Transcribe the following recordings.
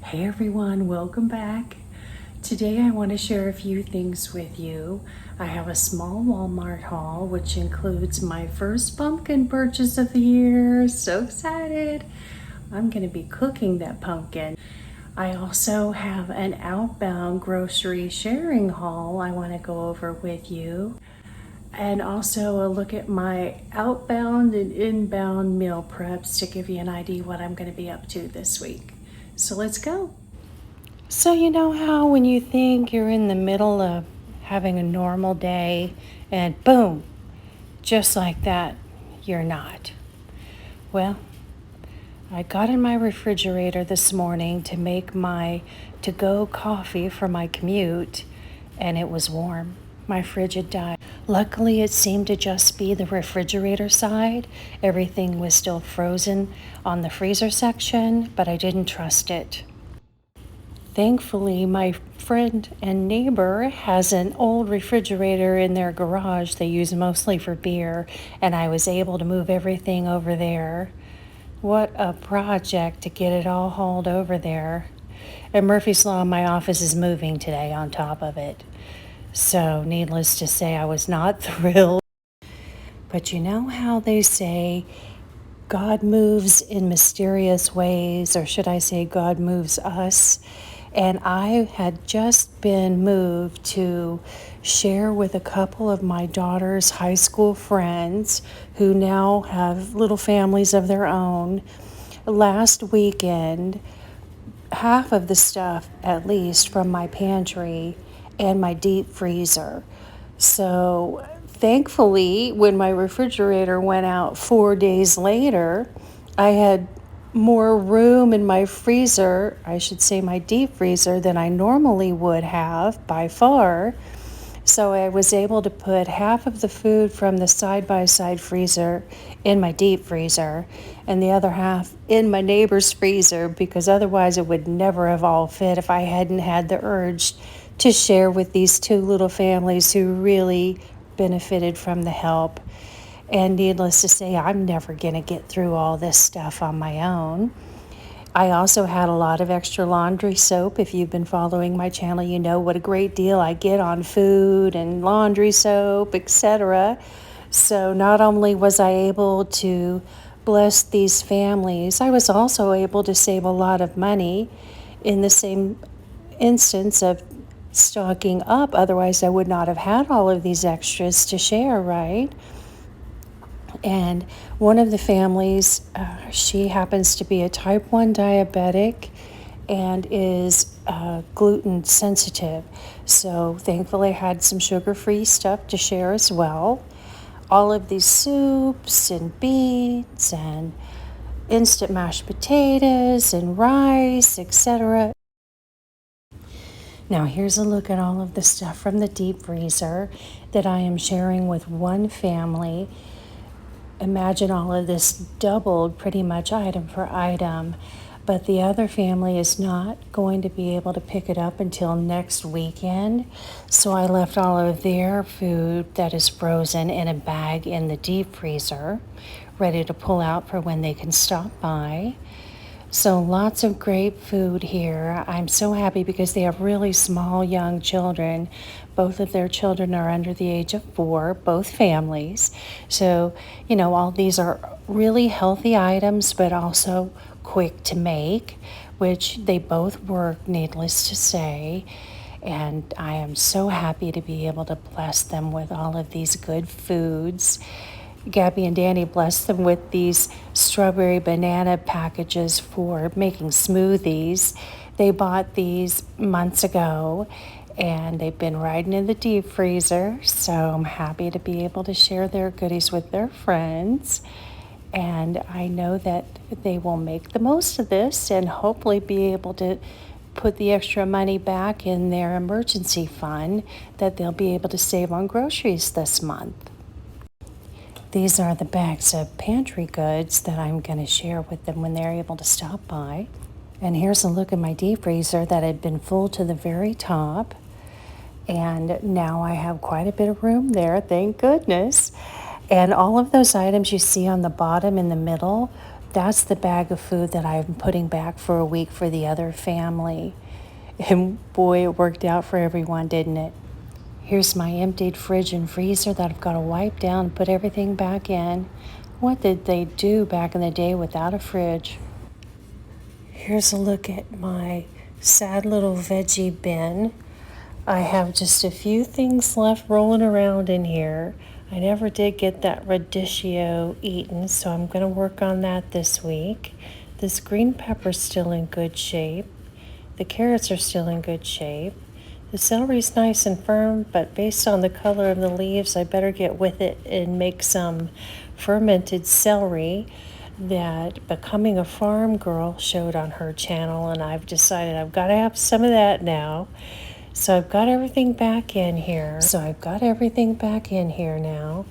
Hey everyone, welcome back. Today I want to share a few things with you. I have a small Walmart haul which includes my first pumpkin purchase of the year. So excited! I'm going to be cooking that pumpkin. I also have an outbound grocery sharing haul I want to go over with you. And also a look at my outbound and inbound meal preps to give you an idea what I'm going to be up to this week. So let's go. So, you know how when you think you're in the middle of having a normal day and boom, just like that, you're not? Well, I got in my refrigerator this morning to make my to go coffee for my commute, and it was warm. My fridge had died. Luckily, it seemed to just be the refrigerator side. Everything was still frozen on the freezer section, but I didn't trust it. Thankfully, my friend and neighbor has an old refrigerator in their garage they use mostly for beer, and I was able to move everything over there. What a project to get it all hauled over there. And Murphy's Law in my office is moving today on top of it. So, needless to say, I was not thrilled. But you know how they say God moves in mysterious ways, or should I say, God moves us? And I had just been moved to share with a couple of my daughter's high school friends who now have little families of their own. Last weekend, half of the stuff, at least, from my pantry and my deep freezer. So thankfully, when my refrigerator went out 4 days later, I had more room in my freezer, I should say my deep freezer, than I normally would have by far. So I was able to put half of the food from the side-by-side freezer in my deep freezer and the other half in my neighbor's freezer, because otherwise it would never have all fit if I hadn't had the urge to share with these two little families who really benefited from the help. And needless to say, I'm never going to get through all this stuff on my own. I also had a lot of extra laundry soap. If you've been following my channel, you know what a great deal I get on food and laundry soap, etc. So not only was I able to bless these families, I was also able to save a lot of money in the same instance of stocking up. Otherwise, I would not have had all of these extras to share, right? And one of the families, she happens to be a type 1 diabetic and is gluten sensitive. So thankfully I had some sugar-free stuff to share as well. All of these soups and beans and instant mashed potatoes and rice, etc. Now here's a look at all of the stuff from the deep freezer that I am sharing with one family. Imagine all of this doubled pretty much item for item, but the other family is not going to be able to pick it up until next weekend. So I left all of their food that is frozen in a bag in the deep freezer, ready to pull out for when they can stop by. So lots of great food here. I'm so happy because they have really small young children. Both of their children are under the age of 4, both families. So, you know, all these are really healthy items, but also quick to make, which they both work, needless to say. And I am so happy to be able to bless them with all of these good foods. Gabby and Danny blessed them with these strawberry banana packages for making smoothies. They bought these months ago and they've been riding in the deep freezer. So I'm happy to be able to share their goodies with their friends. And I know that they will make the most of this and hopefully be able to put the extra money back in their emergency fund that they'll be able to save on groceries this month. These are the bags of pantry goods that I'm going to share with them when they're able to stop by. And here's a look at my deep freezer that had been full to the very top. And now I have quite a bit of room there, thank goodness. And all of those items you see on the bottom in the middle, That's the bag of food that I'm putting back for a week for the other family. And boy, it worked out for everyone, didn't it? Here's my emptied fridge and freezer that I've got to wipe down and put everything back in. What did they do back in the day without a fridge? Here's a look at my sad little veggie bin. I have just a few things left rolling around in here. I never did get that radicchio eaten, so I'm going to work on that this week. This green pepper's still in good shape. The carrots are still in good shape. The celery's nice and firm, but based on the color of the leaves, I better get with it and make some fermented celery that Becoming a Farm Girl showed on her channel, and I've decided I've got to have some of that now. So I've got everything back in here. Now.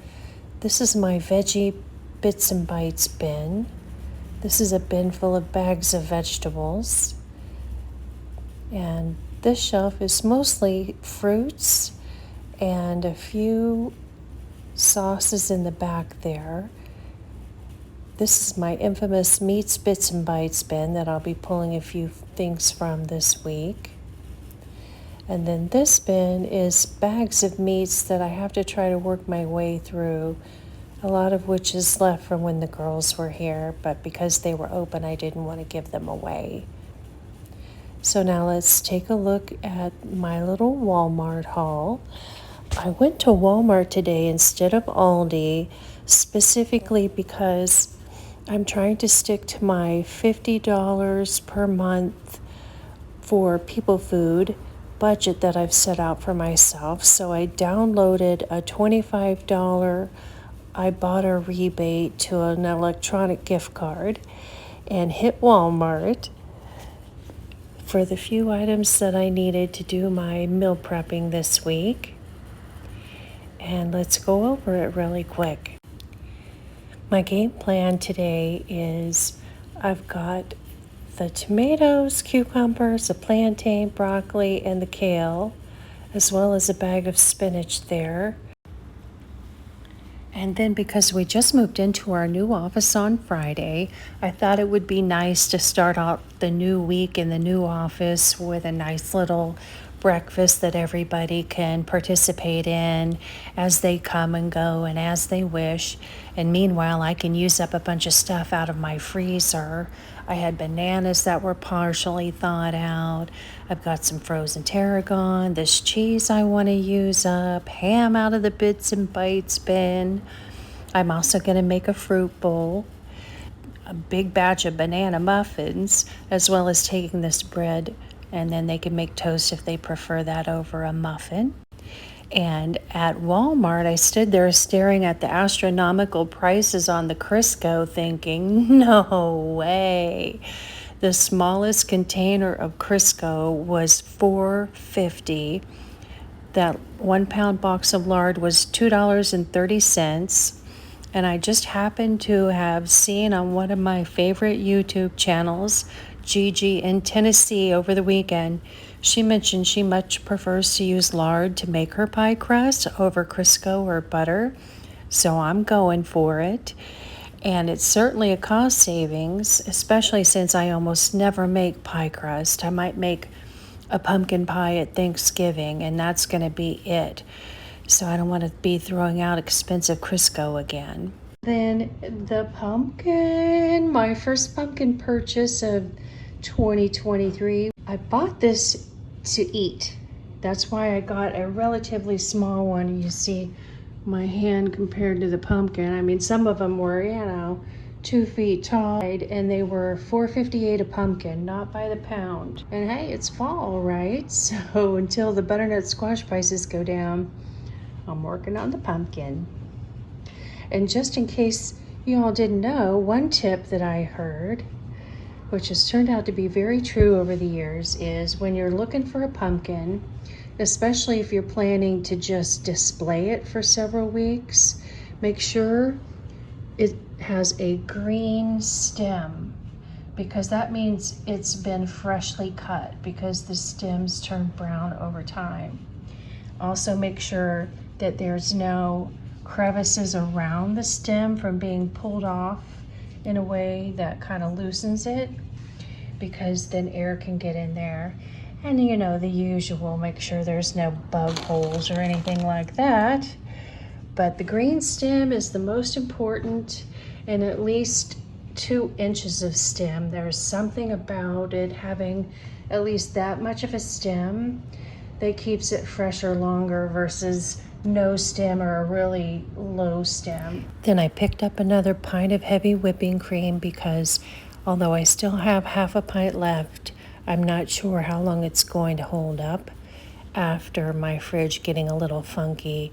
This is my veggie bits and bites bin. This is a bin full of bags of vegetables. And this shelf is mostly fruits and a few sauces in the back there. This is my infamous meats, bits, and bites bin that I'll be pulling a few things from this week. And then this bin is bags of meats that I have to try to work my way through, a lot of which is left from when the girls were here, but because they were open, I didn't want to give them away. So now let's take a look at my little Walmart haul. I went to Walmart today instead of Aldi, specifically because I'm trying to stick to my $50 per month for people food budget that I've set out for myself. So I downloaded a $25 Ibotta rebate to an electronic gift card and hit Walmart for the few items that I needed to do my meal prepping this week. And let's go over it really quick. My game plan today is I've got the tomatoes, cucumbers, the plantain, broccoli, and the kale, as well as a bag of spinach there. And then because we just moved into our new office on Friday, I thought it would be nice to start out the new week in the new office with a nice little breakfast that everybody can participate in as they come and go and as they wish. And meanwhile, I can use up a bunch of stuff out of my freezer. I had bananas that were partially thawed out. I've got some frozen tarragon, this cheese I want to use up, ham out of the bits and bites bin. I'm also going to make a fruit bowl, a big batch of banana muffins, as well as taking this bread, and then they can make toast if they prefer that over a muffin. And at Walmart, I stood there staring at the astronomical prices on the Crisco thinking, no way. The smallest container of Crisco was $4.50. That 1 pound box of lard was $2.30. And I just happened to have seen on one of my favorite YouTube channels, Gigi in Tennessee, over the weekend, she mentioned she much prefers to use lard to make her pie crust over Crisco or butter. So I'm going for it. And it's certainly a cost savings, especially since I almost never make pie crust. I might make a pumpkin pie at Thanksgiving, and that's going to be it. So I don't want to be throwing out expensive Crisco again. Then the pumpkin, my first pumpkin purchase of 2023. I bought this to eat. That's why I got a relatively small one. You see my hand compared to the pumpkin. I mean, some of them were, 2 feet tall, and they were $4.58 a pumpkin, not by the pound. And hey, it's fall, right? So until the butternut squash prices go down, I'm working on the pumpkin. And just in case you all didn't know, one tip that I heard, which has turned out to be very true over the years, is when you're looking for a pumpkin, especially if you're planning to just display it for several weeks, make sure it has a green stem, because that means it's been freshly cut, because the stems turn brown over time. Also make sure that there's no crevices around the stem from being pulled off in a way that kind of loosens it, because then air can get in there. And you know, the usual, make sure there's no bug holes or anything like that. But the green stem is the most important, and at least 2 inches of stem. There's something about it having at least that much of a stem that keeps it fresher longer versus no stem or a really low stem. Then I picked up another pint of heavy whipping cream because although I still have half a pint left, I'm not sure how long it's going to hold up after my fridge getting a little funky.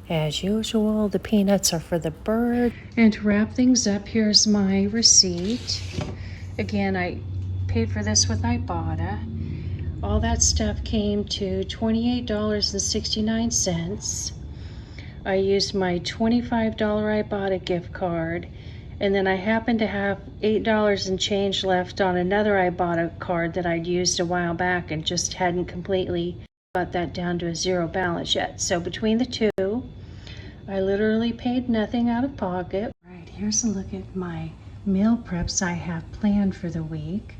As usual, the peanuts are for the bird. And to wrap things up, here's my receipt. Again, I paid for this with Ibotta. All that stuff came to $28.69. I used my $25 Ibotta gift card, and then I happened to have $8 and change left on another Ibotta card that I'd used a while back and just hadn't completely got that down to a zero balance yet. So between the two, I literally paid nothing out of pocket. All right, here's a look at my meal preps I have planned for the week.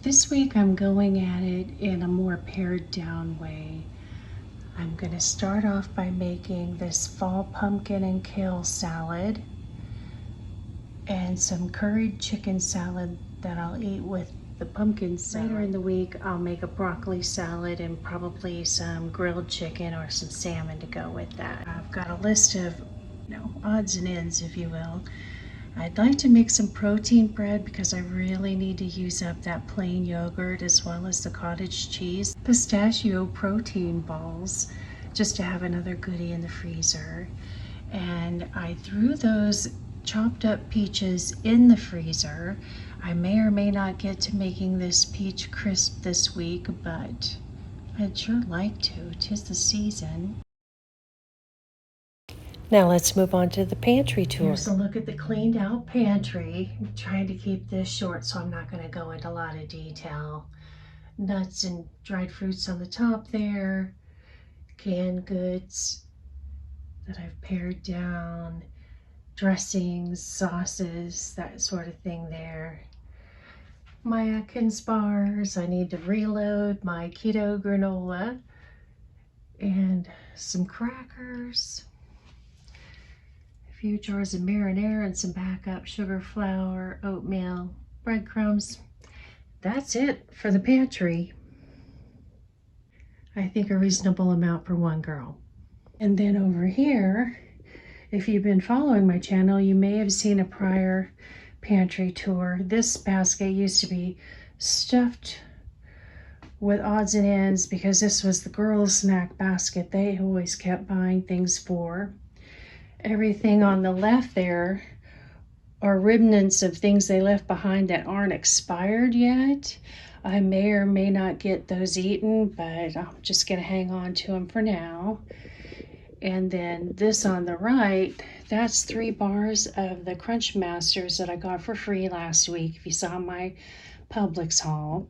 This week I'm going at it in a more pared down way. I'm going to start off by making this fall pumpkin and kale salad and some curried chicken salad that I'll eat with the pumpkin salad. Later in the week I'll make a broccoli salad and probably some grilled chicken or some salmon to go with that. I've got a list of, odds and ends, if you will. I'd like to make some protein bread because I really need to use up that plain yogurt as well as the cottage cheese. Pistachio protein balls, just to have another goodie in the freezer. And I threw those chopped up peaches in the freezer. I may or may not get to making this peach crisp this week, but I'd sure like to. 'Tis the season. Now let's move on to the pantry tour. Here's a look at the cleaned out pantry. I'm trying to keep this short, so I'm not going to go into a lot of detail. Nuts and dried fruits on the top there. Canned goods that I've pared down. Dressings, sauces, that sort of thing there. My Atkins bars. I need to reload my keto granola. And some crackers. Few jars of marinara and some backup sugar, flour, oatmeal, breadcrumbs. That's it for the pantry. I think a reasonable amount for one girl. And then over here, if you've been following my channel, you may have seen a prior pantry tour. This basket used to be stuffed with odds and ends because this was the girls' snack basket they always kept buying things for. Everything on the left there are remnants of things they left behind that aren't expired yet. I may or may not get those eaten, but I'm just going to hang on to them for now. And then this on the right, that's 3 bars of the Crunch Masters that I got for free last week, if you saw my Publix haul.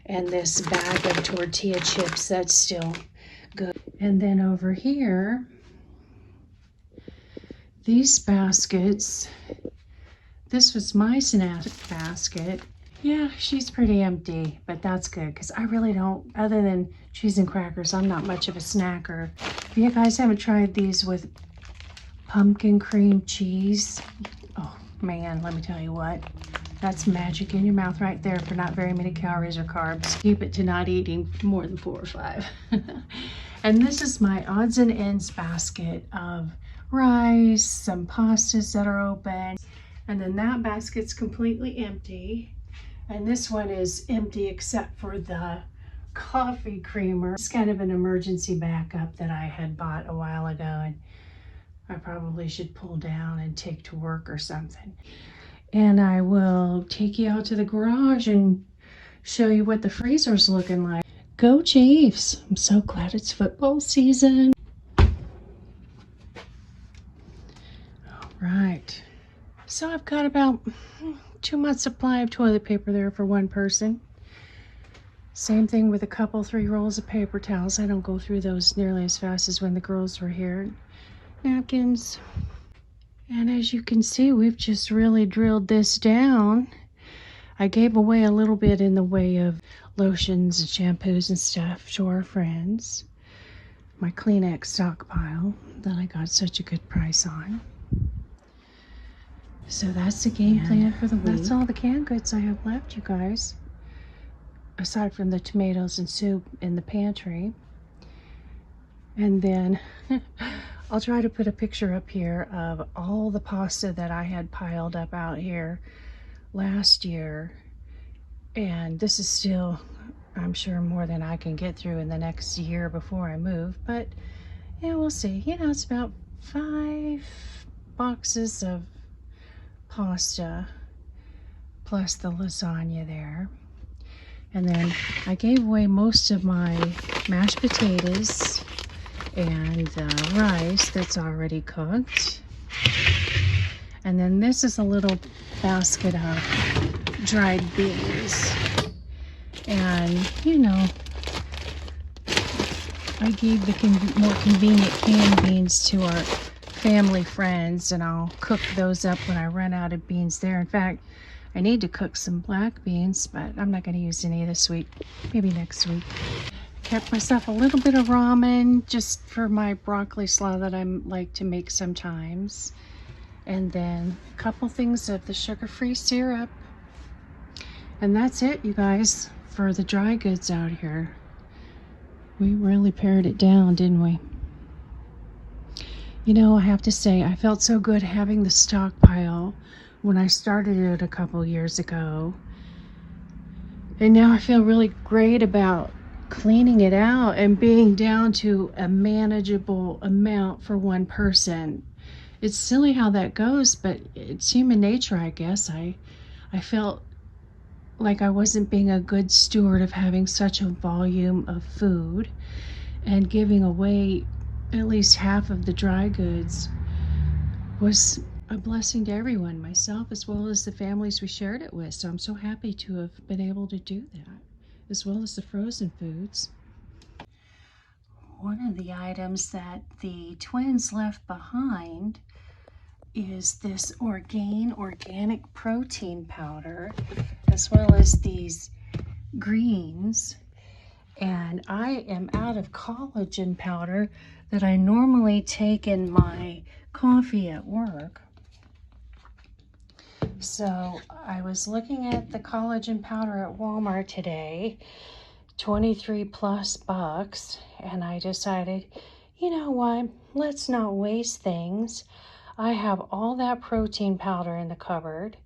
And this bag of tortilla chips, that's still good. And then over here, these baskets, this was my snack basket. Yeah, she's pretty empty, but that's good because I really don't, other than cheese and crackers, I'm not much of a snacker. If you guys haven't tried these with pumpkin cream cheese, oh man, let me tell you what, that's magic in your mouth right there for not very many calories or carbs. Keep it to not eating more than 4 or 5. And this is my odds and ends basket of rice, some pastas that are open, and then that basket's completely empty. And this one is empty except for the coffee creamer. It's kind of an emergency backup that I had bought a while ago and I probably should pull down and take to work or something. And I will take you out to the garage and show you what the freezer's looking like. Go Chiefs! I'm so glad it's football season. All right. So I've got about 2 months supply of toilet paper there for one person. Same thing with a couple, 3 rolls of paper towels. I don't go through those nearly as fast as when the girls were here. Napkins. And as you can see, we've just really drilled this down. I gave away a little bit in the way of lotions and shampoos and stuff to our friends. My Kleenex stockpile that I got such a good price on. So that's the game plan for the week. That's all the canned goods I have left, you guys. Aside from the tomatoes and soup in the pantry. And then I'll try to put a picture up here of all the pasta that I had piled up out here last year. And this is still, I'm sure, more than I can get through in the next year before I move. But yeah, we'll see. You know, it's about 5 boxes of pasta plus the lasagna there. And then I gave away most of my mashed potatoes and rice that's already cooked. And then this is a little basket of dried beans. And, you know, I gave the more convenient canned beans to our family friends, and I'll cook those up when I run out of beans there. In fact, I need to cook some black beans, but I'm not going to use any this week. Maybe next week. Kept myself a little bit of ramen just for my broccoli slaw that I like to make sometimes. And then a couple things of the sugar-free syrup. And that's it, you guys, for the dry goods out here. We really pared it down, didn't we? You know, I have to say, I felt so good having the stockpile when I started it a couple years ago. And now I feel really great about cleaning it out and being down to a manageable amount for one person. It's silly how that goes, but it's human nature, I guess. I felt like I wasn't being a good steward of having such a volume of food, and giving away at least half of the dry goods was a blessing to everyone, myself as well as the families we shared it with. So I'm so happy to have been able to do that, as well as the frozen foods. One of the items that the twins left behind is this organic protein powder, as well as these greens. And I am out of collagen powder that I normally take in my coffee at work. So I was looking at the collagen powder at Walmart today, 23 plus bucks, and I decided, you know what, let's not waste things. I have all that protein powder in the cupboard.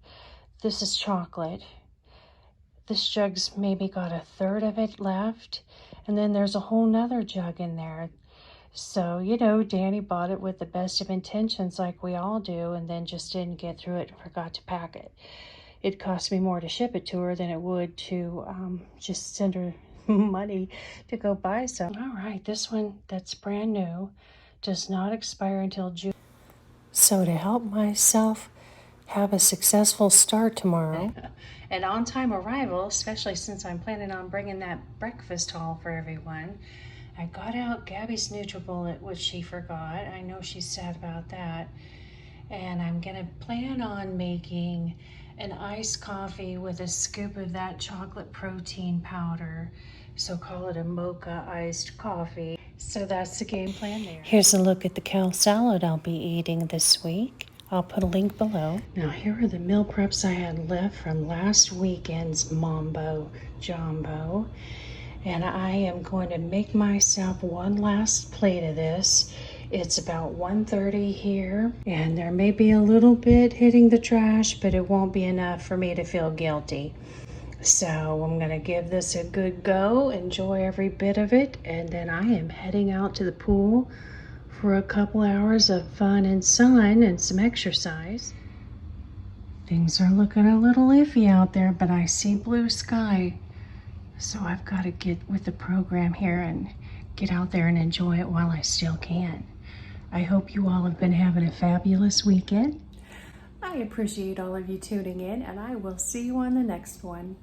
This is chocolate. This jug's maybe got a third of it left, and then there's a whole nother jug in there. So, you know, Danny bought it with the best of intentions like we all do, and then just didn't get through it and forgot to pack it. It cost me more to ship it to her than it would to just send her money to go buy some. All right, this one that's brand new does not expire until June. So to help myself have a successful start tomorrow, an on-time arrival, especially since I'm planning on bringing that breakfast haul for everyone, I got out Gabby's NutriBullet, which she forgot. I know she's sad about that. And I'm gonna plan on making an iced coffee with a scoop of that chocolate protein powder. So call it a mocha iced coffee. So that's the game plan there. Here's a look at the kale salad I'll be eating this week. I'll put a link below. Now here are the meal preps I had left from last weekend's Mambo Jumbo. And I am going to make myself one last plate of this. It's about 1:30 here, and there may be a little bit hitting the trash, but it won't be enough for me to feel guilty. So I'm gonna give this a good go, enjoy every bit of it, and then I am heading out to the pool for a couple hours of fun and sun and some exercise. Things are looking a little iffy out there, but I see blue sky. So I've got to get with the program here and get out there and enjoy it while I still can. I hope you all have been having a fabulous weekend. I appreciate all of you tuning in, and I will see you on the next one.